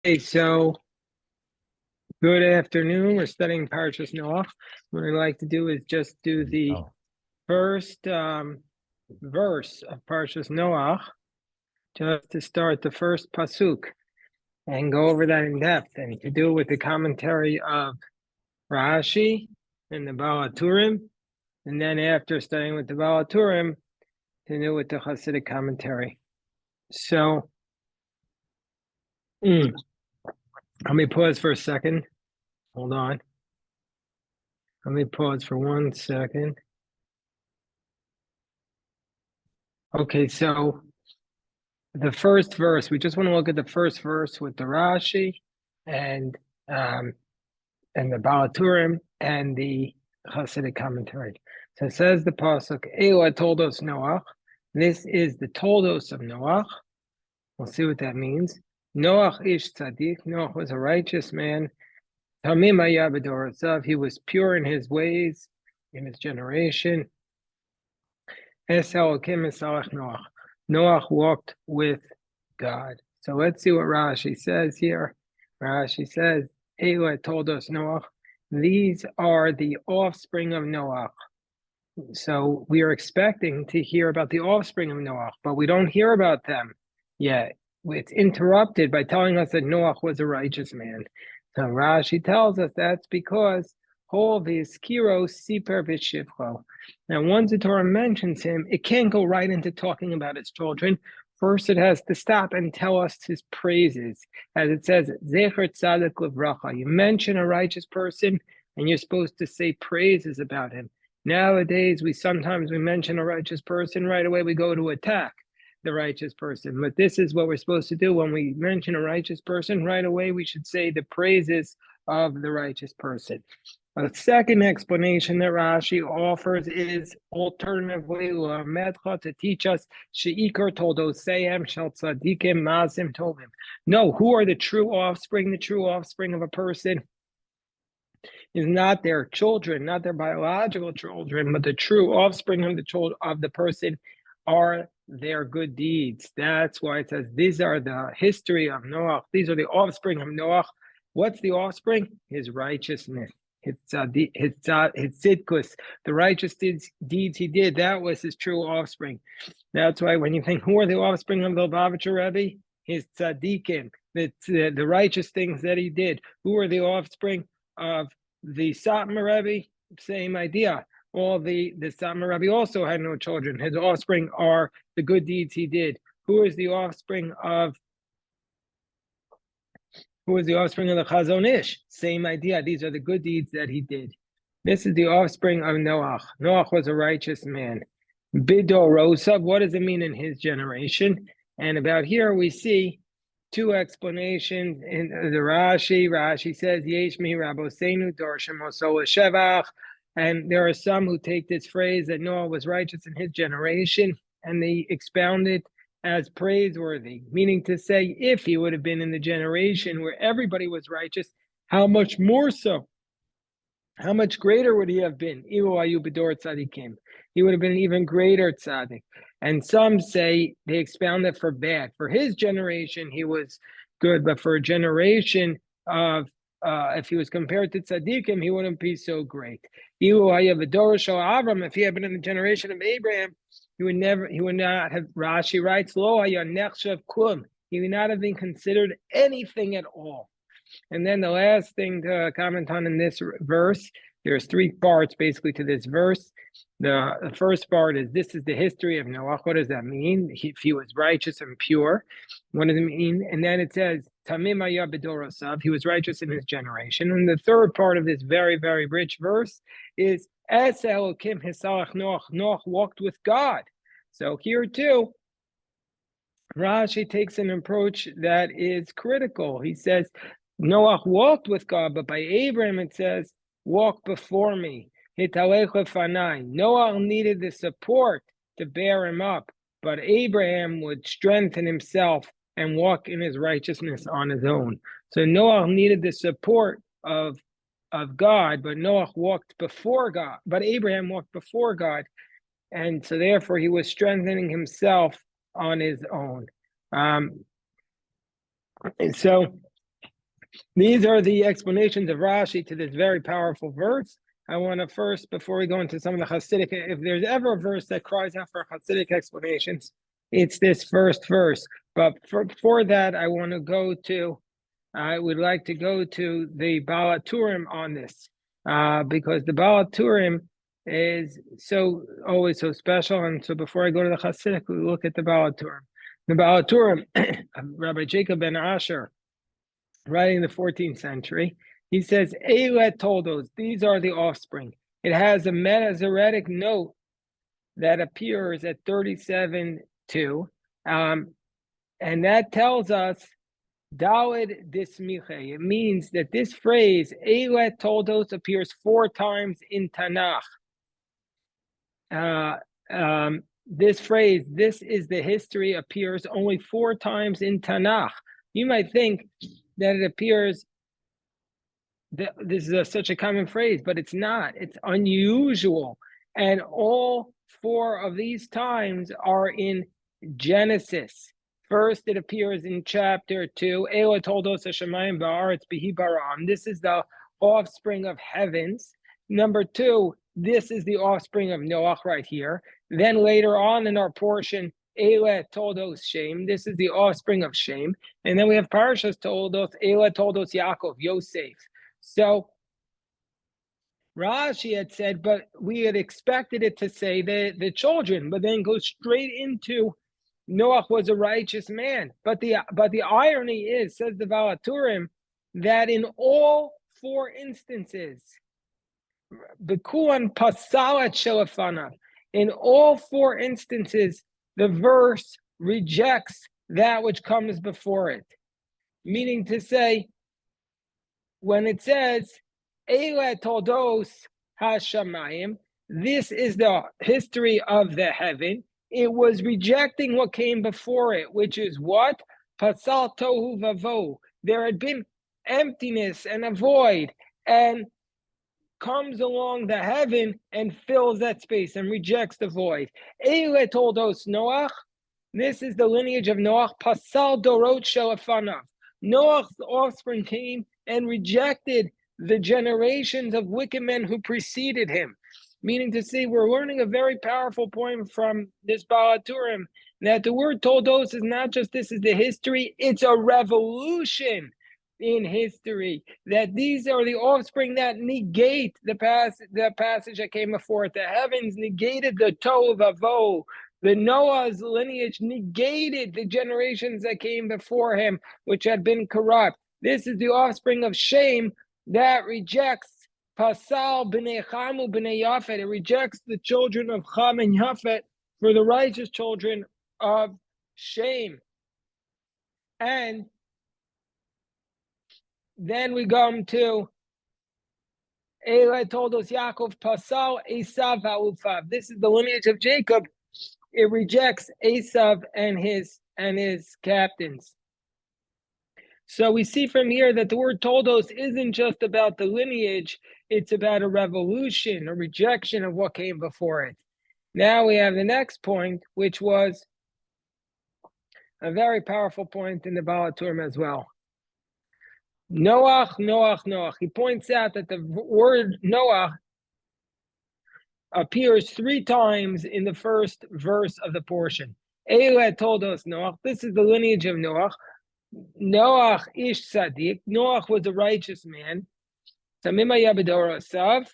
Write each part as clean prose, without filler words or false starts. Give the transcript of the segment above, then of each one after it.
Hey, so good afternoon. We're studying Parshas Noach. What I'd like to do is just do the Oh, first verse of Parshas Noach, just to start the first pasuk and go over that in depth, and to do it with the commentary of Rashi and the Baal HaTurim, and then after studying with the Baal HaTurim, to do it with the Hasidic commentary. So, let me pause for a second. Hold on. Let me pause for 1 second. Okay, so the first verse, we just want to look at the first verse with the Rashi and um and the Baal HaTurim and the Hasidic commentary. So it says the pasuk, Eila toldos Noach. This is the toldos of Noach. We'll see what that means. Noach ish tzaddik. Noach was a righteous man. Tamim haya b'dorasav. He was pure in his ways, in his generation. Es Elokim esalach Noach. Noach walked with God. So let's see what Rashi says here. Rashi says, Elah told us Noach, these are the offspring of Noach. So we are expecting to hear about the offspring of Noach, but we don't hear about them yet. It's interrupted by telling us that Noach was a righteous man. So Rashi tells us that's because all these kiros siper v'shivcho. Now, once the Torah mentions him, it can't go right into talking about his children. First, it has to stop and tell us his praises. As it says, Zecher Tzadik Livracha. You mention a righteous person, and you're supposed to say praises about him. Nowadays, we mention a righteous person, right away we go to attack the righteous person. But this is what we're supposed to do. When we mention a righteous person, right away we should say the praises of the righteous person. A second explanation that Rashi offers is alternatively to teach us sheikar toldoseim shel tzadikim mazim tovim. No, who are the true offspring? The true offspring of a person is not their children, not their biological children, but the true offspring of the person are their good deeds. That's why it says these are the history of Noach. These are the offspring of Noach. What's the offspring? His righteousness, his tzidkus, the righteous deeds he did. That was his true offspring. That's why when you think who are the offspring of the Lubavitcher Rebbe, his tzaddikim, the righteous things that he did. Who are the offspring of the Satmar Rebbe? Same idea. All the Satmar Rebbe also had no children. His offspring are the good deeds he did. Who is the offspring of the Chazon Ish? Same idea. These are the good deeds that he did. This is the offspring of Noach. Noach was a righteous man. Bidorosav, what does it mean in his generation? And about here we see two explanations in the Rashi. Rashi says, Yesh mi rabosenu dorshem osola shevach. And there are some who take this phrase that Noah was righteous in his generation, and they expound it as praiseworthy, meaning to say, if he would have been in the generation where everybody was righteous, how much more so? How much greater would he have been? He would have been an even greater tzaddik. And some say they expound it for bad. For his generation, he was good, but for a generation of if he was compared to tzaddikim, he wouldn't be so great. If he had been in the generation of Abraham, he would not have. Rashi writes, he would not have been considered anything at all. And then the last thing to comment on in this verse, there's three parts basically to this verse. The first part is this is the history of Noach. What does that mean? If he was righteous and pure, what does it mean? And then it says, Tamim haya b'dorasav, he was righteous in his generation. And the third part of this very, very rich verse is, Es Elokim hisalach Noach, Noach walked with God. So here too, Rashi takes an approach that is critical. He says, Noach walked with God, but by Abraham it says, walk before me. Noah needed the support to bear him up, but Abraham would strengthen himself and walk in his righteousness on his own. So Noah needed the support of God, but Noah walked before God, but Abraham walked before God. And so therefore he was strengthening himself on his own. So These are the explanations of Rashi to this very powerful verse. I want to first, before we go into some of the Hasidic, if there's ever a verse that cries out for Hasidic explanations, it's this first verse. But for that, I want to go to, I would like to go to the Baal HaTurim on this, because the Baal HaTurim is always so special. And so before I go to the Hasidic, we look at the Baal HaTurim. The Baal HaTurim, Rabbi Jacob ben Asher, writing in the 14th century, he says, Eilet Toldos, these are the offspring. It has a Metazoretic note that appears at 37:2, and that tells us Daled Dismiche. It means that this phrase, Eilet Toldos, appears 4 times in Tanakh. This phrase, this is the history, appears only 4 times in Tanakh. You might think that it appears this is such a common phrase, but it's not. It's unusual. And all 4 of these times are in Genesis. First, it appears in chapter 2. Ela toldos hashamayim ba'aretz bihi baram. This is the offspring of heavens. Number 2, this is the offspring of Noach right here. Then later on in our portion, Ela toldos Shem. This is the offspring of Shem. And then we have Parashas toldos, Ela toldos Yaakov, Yosef. So Rashi had said, but we had expected it to say the children, but then go straight into Noach was a righteous man. But the irony is, says the Baal HaTurim, that in all 4 instances, Bekuan pasalat shelafanav, in all 4 instances, the verse rejects that which comes before it. Meaning to say, when it says, Eile toldos hashamayim, this is the history of the heaven, it was rejecting what came before it, which is what? Pasal tohu vavo. There had been emptiness and a void, and comes along the heaven and fills that space and rejects the void. Eile toldos Noach, this is the lineage of Noach. Pasal dorot shelafanav. Noach's offspring came and rejected the generations of wicked men who preceded him. Meaning to say, we're learning a very powerful point from this Baal HaTurim, that the word toldos is not just this is the history, it's a revolution in history. That these are the offspring that negate the passage that came before it. The heavens negated the tohu vavohu. The Noah's lineage negated the generations that came before him, which had been corrupt. This is the offspring of Shem that rejects Pasal b'nei Chamu b'nei Yafet. It rejects the children of Cham and Yafet for the righteous children of Shem. And then we come to Eli told us Yaakov Pasal Esav ha'ufav. This is the lineage of Jacob. It rejects Esav and his captains. So we see from here that the word toldos isn't just about the lineage, it's about a revolution, a rejection of what came before it. Now we have the next point, which was a very powerful point in the Baal HaTurim as well. Noach, Noach, Noach. He points out that the word Noach appears 3 times in the first verse of the portion. Eile toldos Noach. This is the lineage of Noach. Noach ish tzaddik. Noach was a righteous man. Tamima yabedor asav.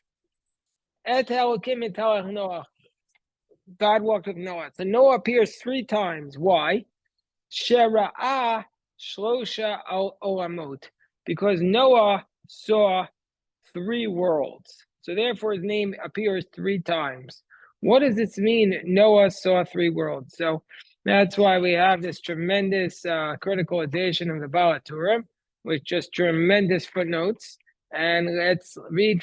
Et Elokim etalach Noach. God walked with Noah. So Noah appears 3 times. Why? Shera'ah shlosha olamot. Because Noah saw 3 worlds. So therefore his name appears 3 times. What does this mean? Noah saw 3 worlds. So that's why we have this tremendous critical edition of the Baal HaTurim with just tremendous footnotes. And let's read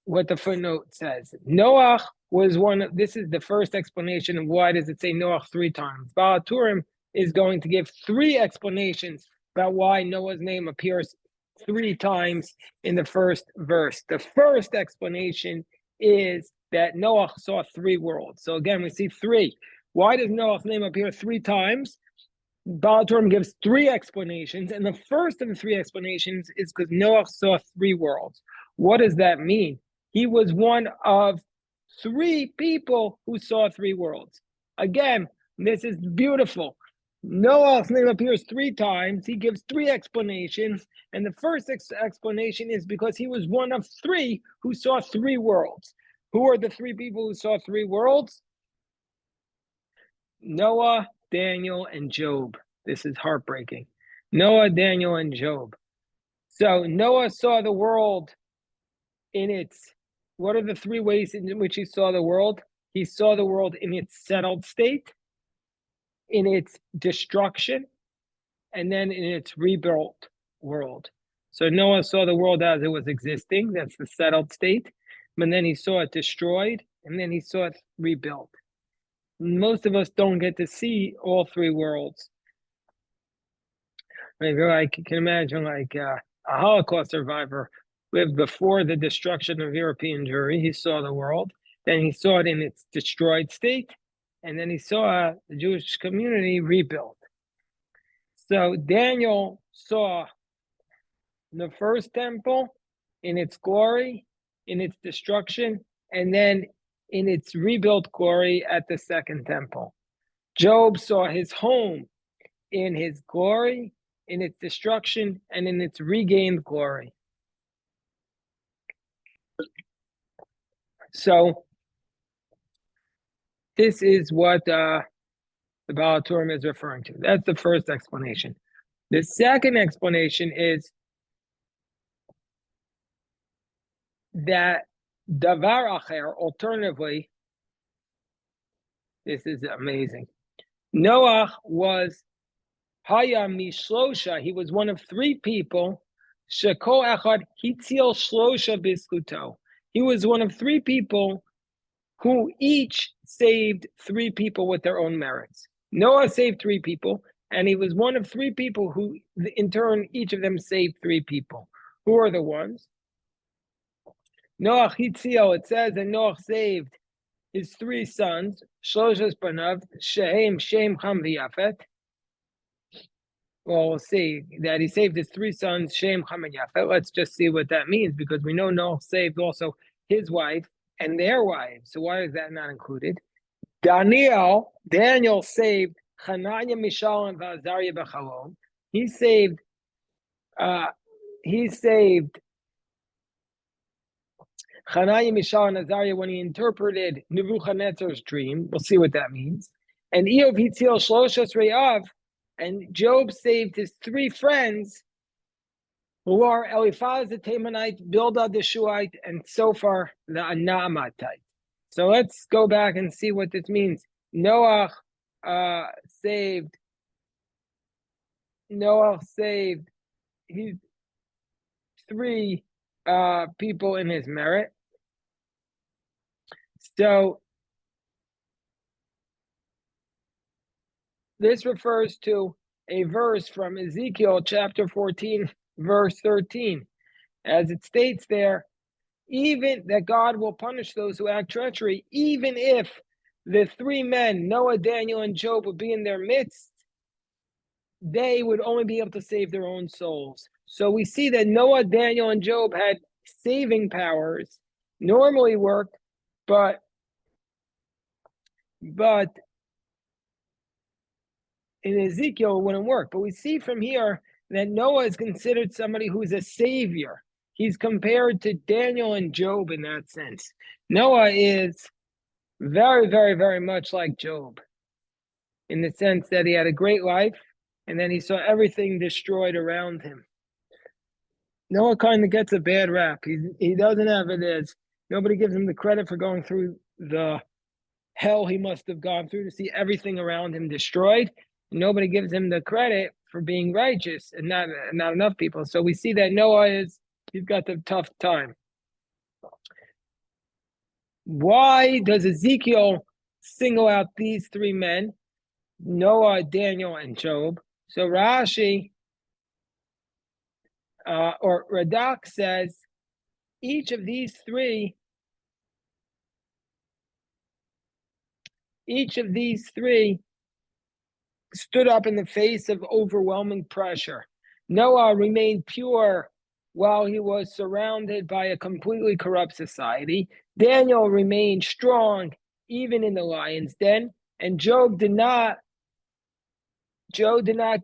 what the footnote says. Noach was this is the first explanation of why does it say Noach 3 times. Baal HaTurim is going to give 3 explanations about why Noah's name appears 3 times in the first verse. The first explanation is that Noach saw 3 worlds. So again, we see 3. Why does Noah's name appear 3 times? Baal Turim gives three explanations, and the first of the three explanations is because Noach saw three worlds. What does that mean? He was one of three people who saw three worlds. Again, this is beautiful. Noah's name appears three times. He gives three explanations, and the first explanation is because he was one of three who saw three worlds. Who are the three people who saw three worlds? Noah, Daniel, and Job. This is heartbreaking. Noah, Daniel, and Job. So Noah saw the world in its, what are the three ways in which he saw the world? He saw the world in its settled state, in its destruction, and then in its rebuilt world. So Noah saw the world as it was existing. That's the settled state. But then he saw it destroyed, and then he saw it rebuilt. Most of us don't get to see all three worlds. I can imagine like a Holocaust survivor lived before the destruction of European Jewry. He saw the world, then he saw it in its destroyed state, and then he saw the Jewish community rebuilt. So Daniel saw the first temple in its glory, in its destruction, and then in its rebuilt glory at the second temple. Job saw his home in his glory, in its destruction, and in its regained glory. So this is what the Baal Turim is referring to. That's the first explanation. The second explanation is that Davar Acher, alternatively, this is amazing. Noach was Haya Mishlosha. He was one of three people. Sheko Echad Hitzil Shlosha Biskuto. He was one of three people who each saved three people with their own merits. Noah saved three people, and he was one of three people who, in turn, each of them saved three people. Who are the ones? Noach Hitzil, it says that Noach saved his three sons, Shloshas Banav, Shehem, Shem, Ham, V'Yafet. Well, we'll see that he saved his three sons, Shem, Ham, and Yafet. Let's just see what that means, because we know Noach saved also his wife and their wives. So why is that not included? Daniel saved Hananiah, Mishael, and Azariah Bechalom. He saved Hananiah, Mishael, and Azariah when he interpreted Nebuchadnezzar's dream. We'll see what that means. And Eov Hitzil Shloshas Re'av, and Job saved his three friends, who are Eliphaz the Temanite, Bildad the Shuhite, and Sophar the Anaamatite. So let's go back and see what this means. Noach saved his three people in his merit. So this refers to a verse from Ezekiel chapter 14, verse 13. As it states there, even that God will punish those who act treachery, even if the three men, Noah, Daniel, and Job, would be in their midst, they would only be able to save their own souls. So we see that Noah, Daniel, and Job had saving powers, normally worked, but in Ezekiel it wouldn't work. But we see from here that Noah is considered somebody who's a savior. He's compared to Daniel and Job in that sense. Noah is very, very, very much like Job in the sense that he had a great life and then he saw everything destroyed around him. Noah kind of gets a bad rap. He doesn't have it as, nobody gives him the credit for going through the hell he must have gone through to see everything around him destroyed. Nobody gives him the credit for being righteous, and not enough people. So we see that Noah he's got the tough time. Why does Ezekiel single out these three men, Noah, Daniel, and Job? So Rashi or Radak says each of these three stood up in the face of overwhelming pressure. Noah remained pure while he was surrounded by a completely corrupt society. Daniel remained strong even in the lion's den, and Job did not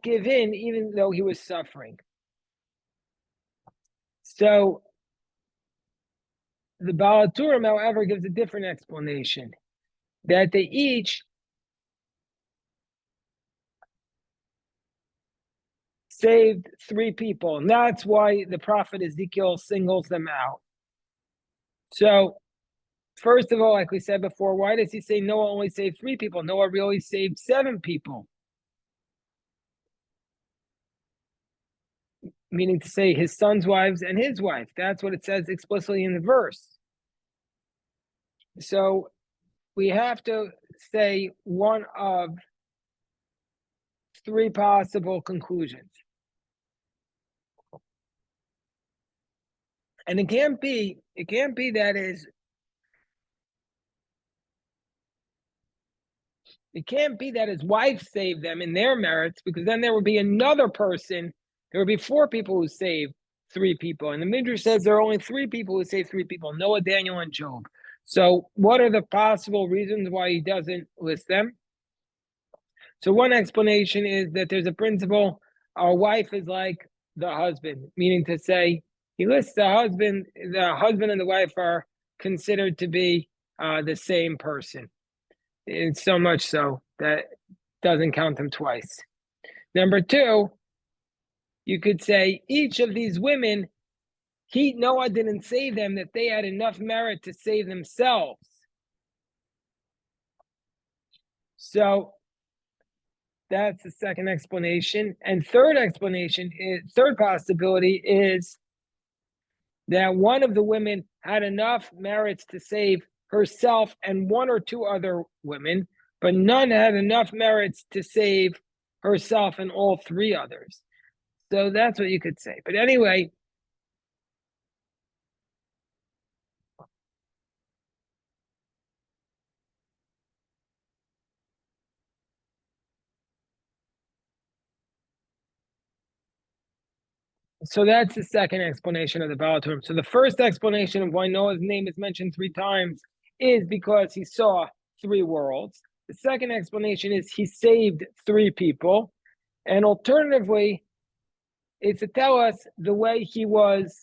give in even though he was suffering. So the Baal HaTurim, however, gives a different explanation, that they each saved 3 people, and that's why the prophet Ezekiel singles them out. So, first of all, like we said before, why does he say Noah only saved 3 people? Noah really saved 7 people. Meaning to say his son's wives and his wife. That's what it says explicitly in the verse. So we have to say one of 3 possible conclusions. And it can't be that his wife saved them in their merits, because then there would be another person. There would be 4 people who saved 3 people. And the Midrash says there are only 3 people who saved 3 people: Noah, Daniel, and Job. So what are the possible reasons why he doesn't list them? So one explanation is that there's a principle: our wife is like the husband, meaning to say, he lists the husband and the wife are considered to be the same person. It's so much so that doesn't count them twice. Number 2, you could say each of these women, Noah didn't save them, that they had enough merit to save themselves. So that's the second explanation. And third possibility is that one of the women had enough merits to save herself and 1 or 2 other women, but none had enough merits to save herself and all 3 others. So that's what you could say. But anyway, so that's the second explanation of the Baal HaTurim. So the first explanation of why Noah's name is mentioned 3 times is because he saw 3 worlds. The second explanation is he saved 3 people. And alternatively, it's to tell us the way he was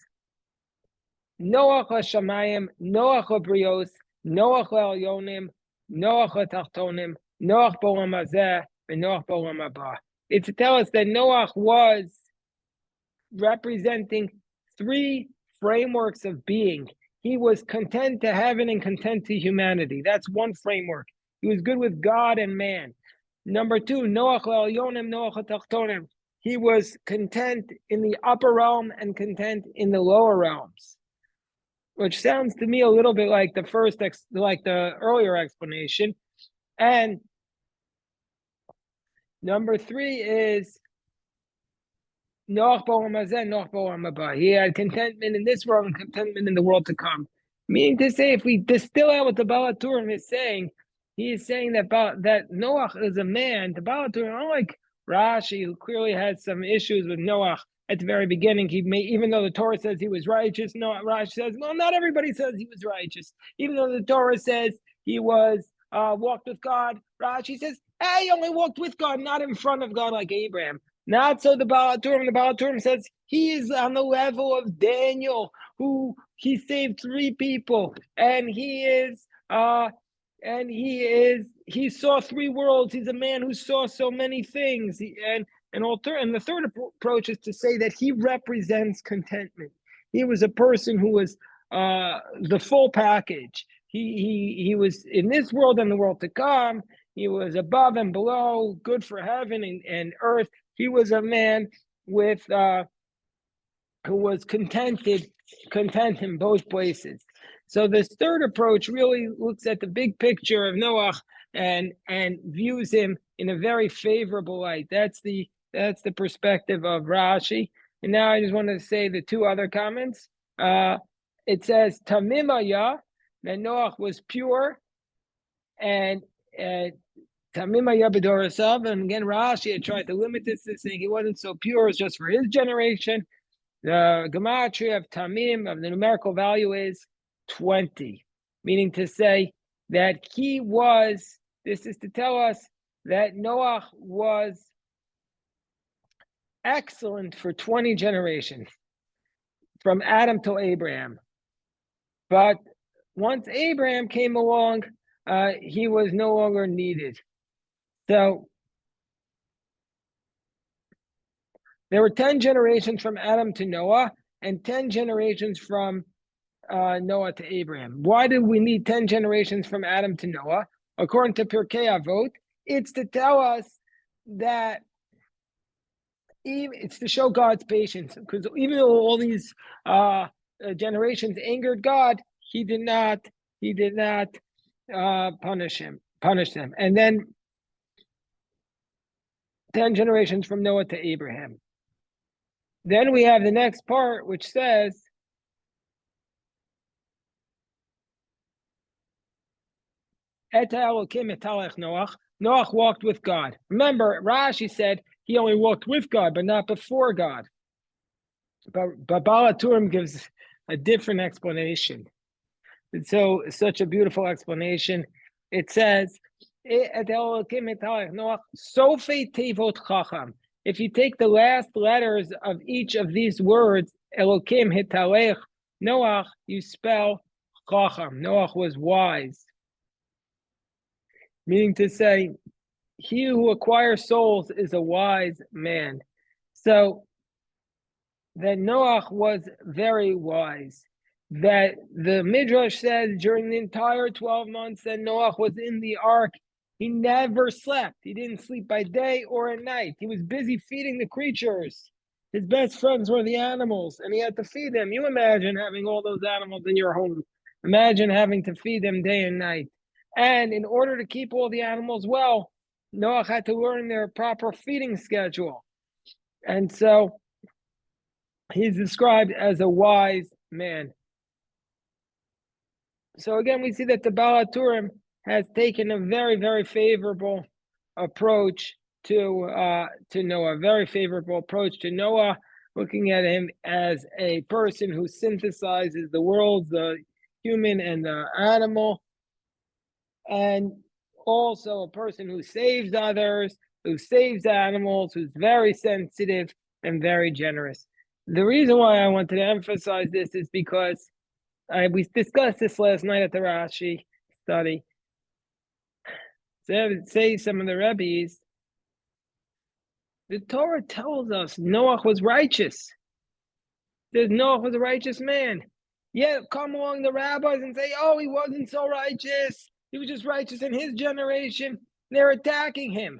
Noach LaShamayim, Noach LaBrios, Noach LaElyonim, Noach LaTachtonim, Noach B'Olam Hazeh, and Noach B'Olam Haba. It's to tell us that Noach was representing 3 frameworks of being. He was content to heaven and content to humanity. That's one framework. He was good with God and man. Number 2, Noach LaElyonim, Noach LaTachtonim. He was content in the upper realm and content in the lower realms, which sounds to me a little bit like the earlier explanation. And number 3 is Noach B'Olam Hazeh, Noach B'Olam Haba. He had contentment in this world and contentment in the world to come. Meaning to say, if we distill out what the Baal HaTurim is saying, he is saying that Noach is a man. The Baal HaTurim, unlike Rashi, who clearly had some issues with Noach at the very beginning, even though the Torah says he was righteous, Rashi says, well, not everybody says he was righteous. Even though the Torah says he was walked with God, Rashi says, hey, he only walked with God, not in front of God like Abraham. Not so the Baal HaTurim. The Baal HaTurim says he is on the level of Daniel, who he saved 3 people, and he saw 3 worlds. He's a man who saw so many things. And the third approach is to say that he represents contentment. He was a person who was the full package. He was in this world and the world to come. He was above and below, good for heaven and earth. He was a man who was content in both places. So this third approach really looks at the big picture of Noach and views him in a very favorable light. That's the perspective of Rashi. And now I just want to say the 2 other comments. It says Tamimaya, that Noach was pure, and Tamim Tamima Yabidorasav, and again, Rashi had tried to limit this to saying he wasn't so pure, it's just for his generation. The gematria of Tamim, of the numerical value, is 20, meaning to say that this is to tell us that Noach was excellent for 20 generations, from Adam to Abraham. But once Abraham came along, he was no longer needed. So there were 10 generations from Adam to Noah and 10 generations from Noah to Abraham. Why did we need 10 generations from Adam to Noah? According to Pirkei Avot, it's to tell us that it's to show God's patience, because even though all these generations angered God, he did not punish them. And then 10 generations from Noah to Abraham. Then we have the next part, which says, Noach walked with God. Remember, Rashi said he only walked with God, but not before God. But Baal HaTurim gives a different explanation. And so, such a beautiful explanation. It says, if you take the last letters of each of these words, Elokim hitalech, Noach, you spell Chacham. Noach was wise. Meaning to say, he who acquires souls is a wise man. So that Noach was very wise. That the Midrash says during the entire 12 months that Noach was in the ark, he never slept. He didn't sleep by day or at night. He was busy feeding the creatures. His best friends were the animals, and he had to feed them. You imagine having all those animals in your home. Imagine having to feed them day and night. And in order to keep all the animals well, Noach had to learn their proper feeding schedule. And so he's described as a wise man. So again, we see that the Baal HaTurim has taken a very, very favorable approach to Noah, very favorable approach to Noah, looking at him as a person who synthesizes the worlds, the human and the animal, and also a person who saves others, who saves animals, who's very sensitive and very generous. The reason why I wanted to emphasize this is because we discussed this last night at the Rashi study. Say some of the Rebbes, the Torah tells us Noach was righteous. Says Noach was a righteous man. Yet come along the rabbis and say, oh, he wasn't so righteous. He was just righteous in his generation. They're attacking him.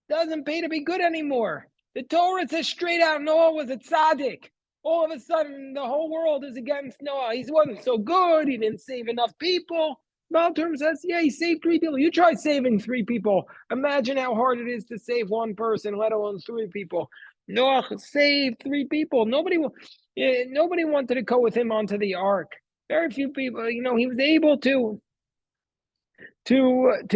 Doesn't pay to be good anymore. The Torah says straight out Noah was a tzaddik. All of a sudden, the whole world is against Noah. He wasn't so good. He didn't save enough people. Baal HaTurim says, yeah, he saved 3 people. You try saving 3 people. Imagine how hard it is to save 1 person, let alone 3 people. Noah saved 3 people. Nobody wanted to go with him onto the ark. Very few people, he was able to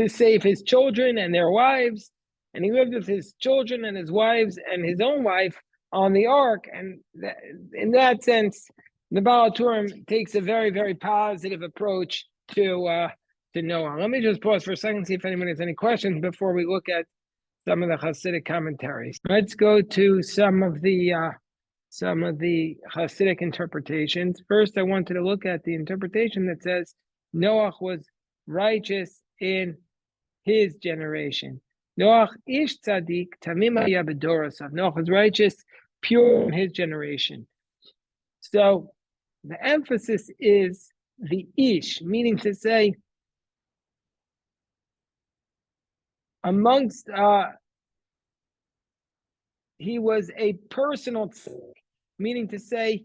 save his children and their wives. And he lived with his children and his wives and his own wife on the ark. And in that sense, the Baal HaTurim takes a very, very positive approach to Noah. Let me just pause for a second, see if anyone has any questions before we look at some of the Hasidic commentaries. Let's go to some of the Hasidic interpretations. First, I wanted to look at the interpretation that says Noah was righteous in his generation. Noach ish tzaddik tamim haya b'dorasav. Noach was righteous, pure in his generation. So the emphasis is the ish, meaning to say amongst he was a personal tzaddik, meaning to say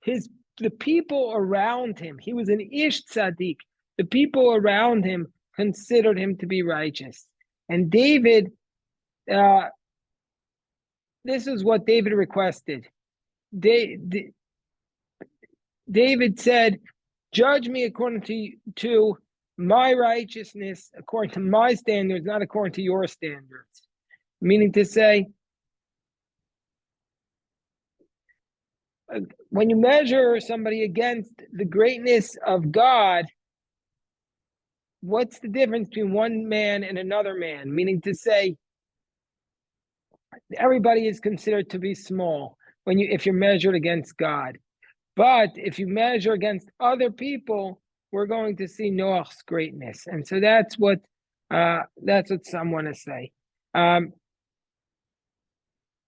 the people around him. He was an ish tzaddik. The people around him considered him to be righteous. And David, this is what David requested. David said, judge me according to my righteousness according to my standards, not according to your standards. Meaning to say, when you measure somebody against the greatness of God, what's the difference between one man and another man? Meaning to say, everybody is considered to be small if you're measured against God. But if you measure against other people, we're going to see Noach's greatness. And so that's what some want to say.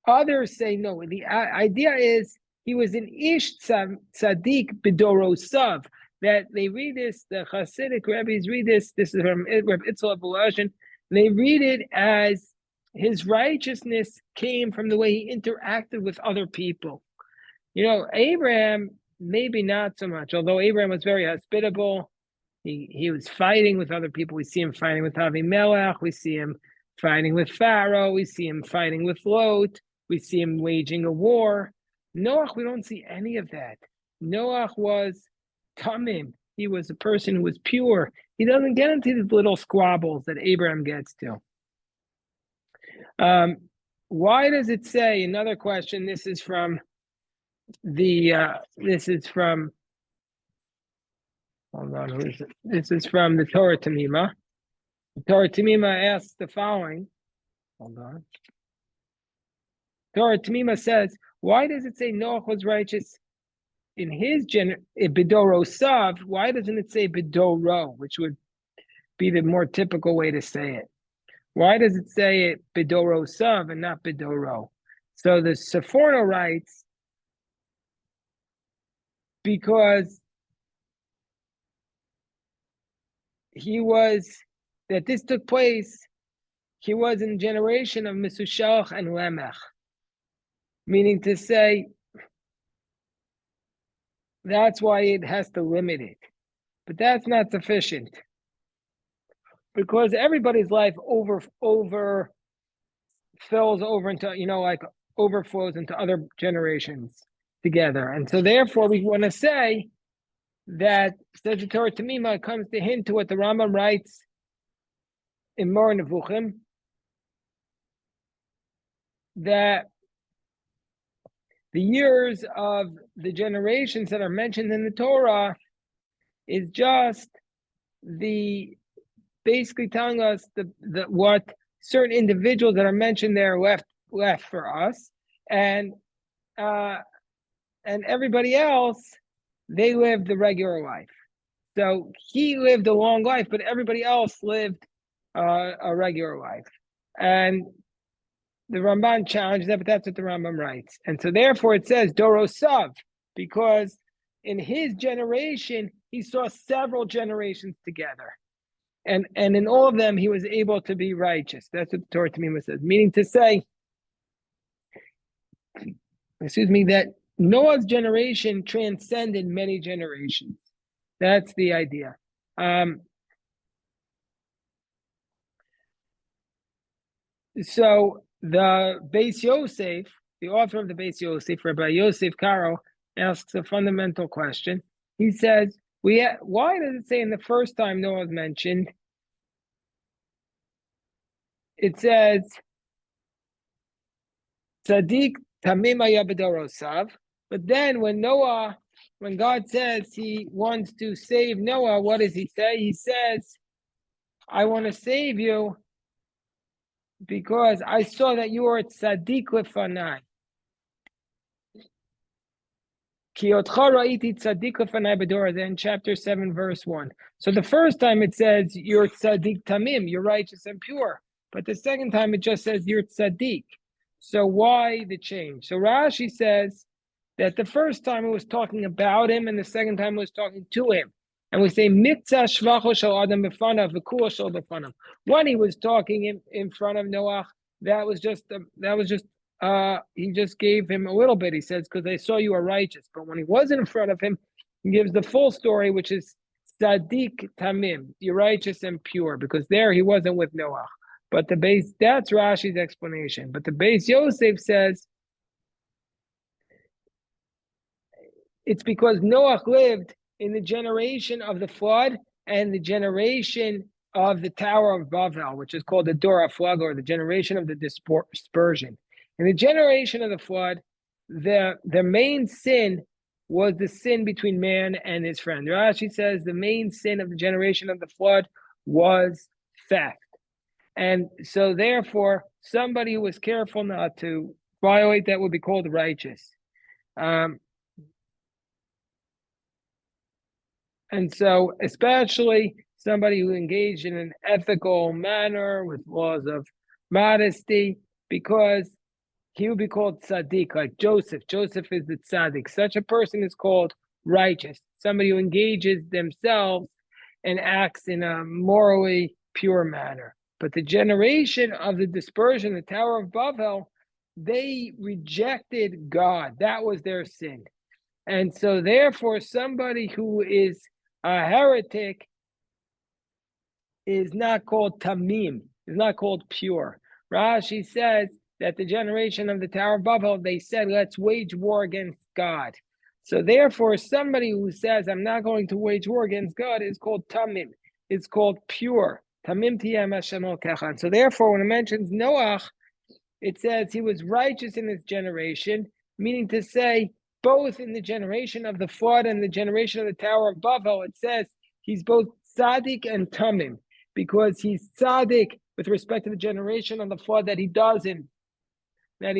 Others say no. The idea is he was an ish tzaddik b'dorosav. That they read this, the Hasidic rabbis read this. This is from Reb Itzel Volozhin. They read it as his righteousness came from the way he interacted with other people. Abraham, maybe not so much, although Abraham was very hospitable. He was fighting with other people. We see him fighting with Avimelech. We see him fighting with Pharaoh. We see him fighting with Lot. We see him waging a war. Noach, we don't see any of that. Noach was tamim. He was a person who was pure. He doesn't get into these little squabbles that Abraham gets to. Why does it say, another question, this is from hold on, who is it? This is from the Torah Tamima. The Torah Tamima asks the following. Hold on. Torah Tamima says, why does it say Noach was righteous in his bidoro sav? Why doesn't it say bidoro, which would be the more typical way to say it? Why does it say it bidoro sav and not bidoro? So the Seforno writes, because this took place, he was in the generation of Mesushalach and Lemech. Meaning to say, that's why it has to limit it. But that's not sufficient. Because everybody's life overflows into other generations together. And so therefore we want to say that, says the Torah Tamima, it comes to hint to what the Rambam writes in Mor Nevuchim, that the years of the generations that are mentioned in the Torah is just basically telling us what certain individuals that are mentioned there left for us, and everybody else, they lived the regular life. So he lived a long life, but everybody else lived a regular life. And the Ramban challenged that, but that's what the Rambam writes. And so therefore it says Dorosav, because in his generation, he saw several generations together. And in all of them, he was able to be righteous. That's what the Torah Tamima says. Meaning to say, that Noah's generation transcended many generations. That's the idea. So the Beis Yosef, the author of the Beis Yosef, Rabbi Yosef Karo, asks a fundamental question. He says, why does it say in the first time Noah is mentioned, it says, Tzaddik Tamim haya b'dorosav, but then when God says he wants to save Noah, what does he say? He says, I want to save you because I saw that you are tzaddik lefanai. Ki otcha ra'iti tzaddik lefanai b'dorah, in chapter 7, verse 1. So the first time it says you're tzaddik tamim, you're righteous and pure. But the second time it just says you're tzaddik. So why the change? So Rashi says that the first time it was talking about him, and the second time it was talking to him. And we say mitzah shvacho shel adam b'fanav v'kula shel b'fanav. When he was talking in front of Noach, he just gave him a little bit. He says, because I saw you are righteous. But when he wasn't in front of him, he gives the full story, which is tzaddik tamim, you're righteous and pure, because there he wasn't with Noach. But that's Rashi's explanation. But the Beis Yosef says it's because Noach lived in the generation of the flood, and the generation of the Tower of Babel, which is called the Dor HaFlag, or the generation of the dispersion. In the generation of the flood, the main sin was the sin between man and his friend. Rashi says the main sin of the generation of the flood was theft. And so therefore, somebody who was careful not to violate that would be called righteous. And so especially somebody who engaged in an ethical manner with laws of modesty, because he would be called tzaddik, like Joseph. Joseph is the tzaddik. Such a person is called righteous, somebody who engages themselves and acts in a morally pure manner. But the generation of the dispersion, the Tower of Babel, they rejected God. That was their sin. And so therefore, somebody who is a heretic is not called tamim, is not called pure. Rashi says that the generation of the Tower of Babel, they said, let's wage war against God. So therefore, somebody who says, I'm not going to wage war against God is called tamim. It's called pure. Tamim tiyam Hashem elkecha. So therefore, when it mentions Noach, it says he was righteous in his generation, meaning to say, both in the generation of the flood and the generation of the Tower of Babel, it says he's both tzaddik and tamim, because he's tzaddik with respect to the generation of the flood that he doesn't, that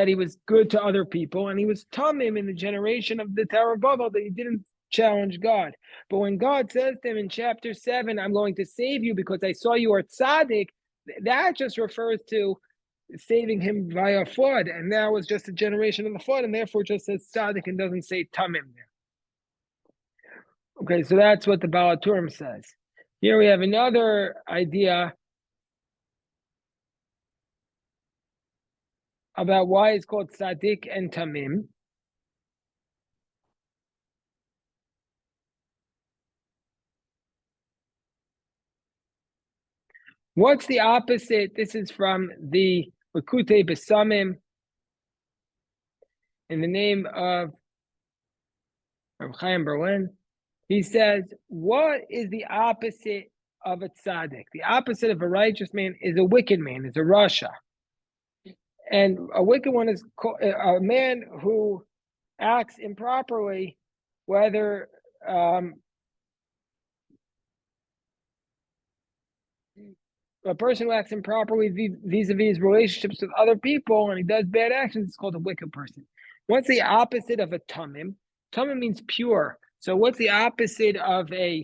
he was good to other people, and he was tamim in the generation of the Tower of Babel that he didn't challenge God. But when God says to him in chapter 7, I'm going to save you because I saw you are tzaddik, that just refers to saving him via flood, and that was just a generation of the flood, and therefore just says tzaddik and doesn't say tamim there. Okay, so that's what the Baal HaTurim says. Here we have another idea about why it's called tzaddik and tamim. What's the opposite? This is from the Likutei Besamim in the name of Rav Chaim Berlin. He says, what is the opposite of a tzaddik? The opposite of a righteous man is a wicked man, is a rasha. And a wicked one is a man who acts improperly, whether a person who acts improperly vis-a-vis relationships with other people and he does bad actions is called a wicked person. What's the opposite of a tamim? Tamim means pure. So what's the opposite of a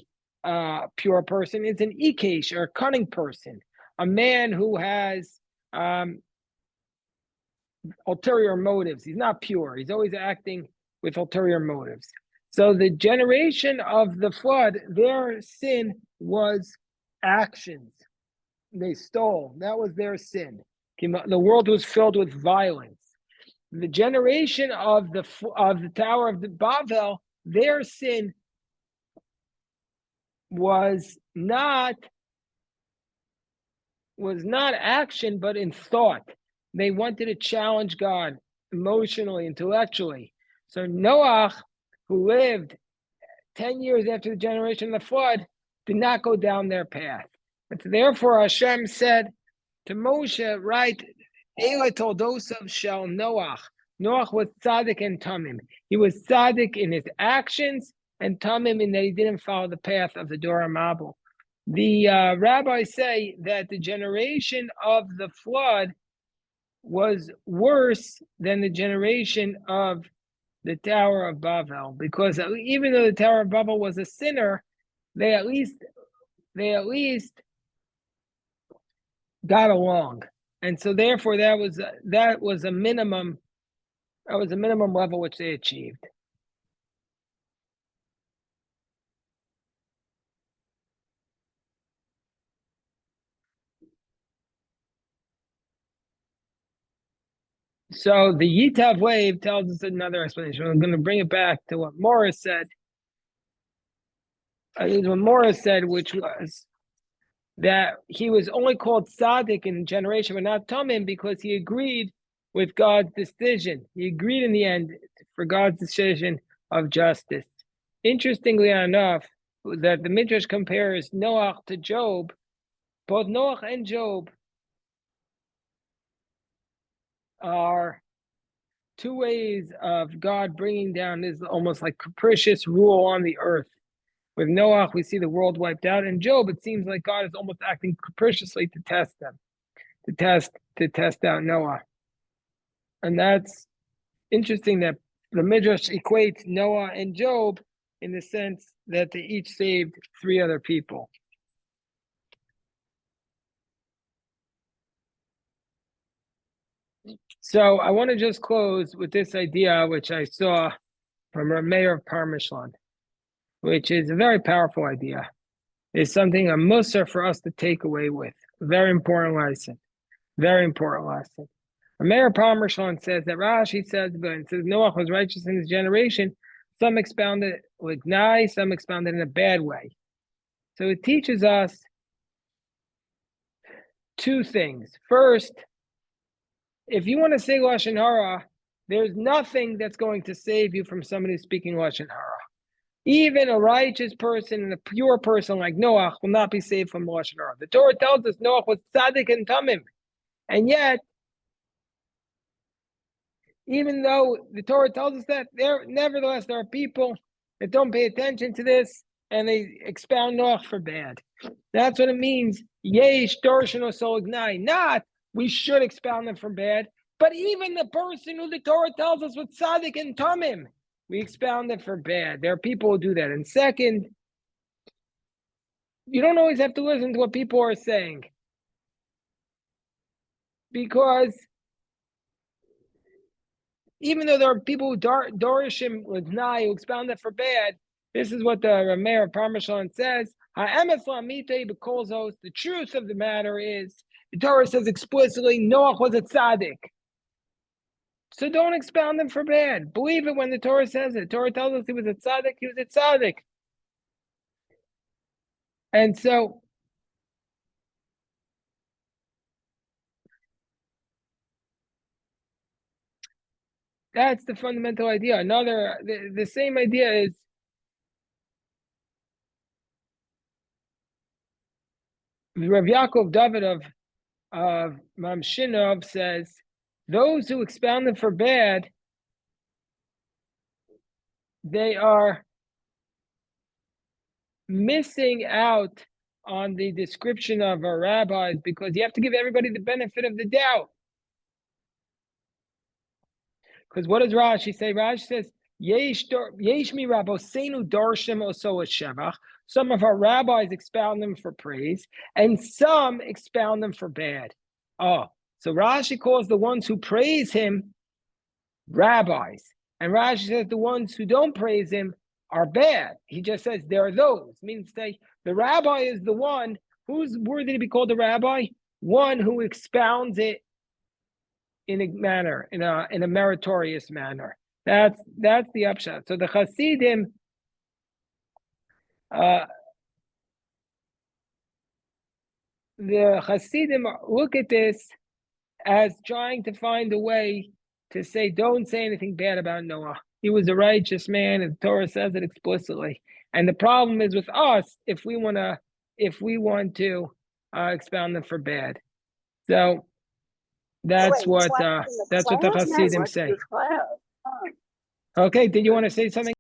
pure person? It's an ikesh, or a cunning person, a man who has ulterior motives. He's not pure. He's always acting with ulterior motives. So the generation of the flood, their sin was actions. They stole. That was their sin. The world was filled with violence. The generation of the Tower of the Babel, their sin was not action, but in thought. They wanted to challenge God emotionally, intellectually. So Noach, who lived 10 years after the generation of the flood, did not go down their path. And so therefore Hashem said to Moshe, write, Eila Toldosav Shel Noach. Noach was tzaddik and tamim. He was tzaddik in his actions and tamim in that he didn't follow the path of the Dor HaMabul. The rabbis say that the generation of the flood was worse than the generation of the Tower of Babel, because even though the Tower of Babel was a sinner, they at least got along, and so therefore that was a minimum level which they achieved. So the Yitav wave tells us another explanation. I'm going to bring it back to what Morris said. I think what Morris said, which was that he was only called tzaddik in generation, but not tamim, because he agreed with God's decision. He agreed in the end for God's decision of justice. Interestingly enough, that the Midrash compares Noach to Job. Both Noach and Job are two ways of God bringing down this almost like capricious rule on the earth. With Noach, we see the world wiped out, and Job, it seems like God is almost acting capriciously to test them, to test out Noah. And that's interesting that the Midrash equates Noah and Job in the sense that they each saved three other people. So I want to just close with this idea, which I saw from our mayor of Parmeshlan, which is a very powerful idea. It's something, a mussar for us to take away with. Very important lesson. Very important lesson. Mayor Parmeshlan says that Rashi says Noach was righteous in his generation. Some expound it with nice, some expound it in a bad way. So it teaches us two things. First, if you want to say Lashon Hara, there's nothing that's going to save you from somebody speaking Lashon Hara. Even a righteous person and a pure person like Noach will not be saved from Lashon Hara. The Torah tells us Noach was tzaddik and tamim. And yet, even though the Torah tells us that, nevertheless, there are people that don't pay attention to this and they expound Noach for bad. That's what it means. Yesh darshan osolignai. Not we should expound them for bad, but even the person who the Torah tells us was tzaddik and tamim, we expound it for bad. There are people who do that. And second, you don't always have to listen to what people are saying, because even though there are people who dorishim with nai who expound it for bad, this is what the mayor of Parmeshlan says. The truth of the matter is, the Torah says explicitly, Noach was a tzaddik. So don't expound them for bad. Believe it when the Torah says it. The Torah tells us he was a tzaddik, he was a tzaddik. And so that's the fundamental idea. The same idea is Rav Yaakov David of Mamshinov says, those who expound them for bad, they are missing out on the description of our rabbis, because you have to give everybody the benefit of the doubt. Because what does Rashi say? Rashi says, Yesh mi rabosenu darshem oso shevach. Some of our rabbis expound them for praise, and some expound them for bad. Oh, so Rashi calls the ones who praise him rabbis, and Rashi says the ones who don't praise him are bad. He just says there are those. Means to say the rabbi is the one who's worthy to be called a rabbi, one who expounds it in a manner, in a meritorious manner. That's the upshot. So the Hasidim, look at this as trying to find a way to say, don't say anything bad about Noah. He was a righteous man, and the Torah says it explicitly. And the problem is with us if we want to expound them for bad. So that's what the Hasidim say. Okay, did you want to say something?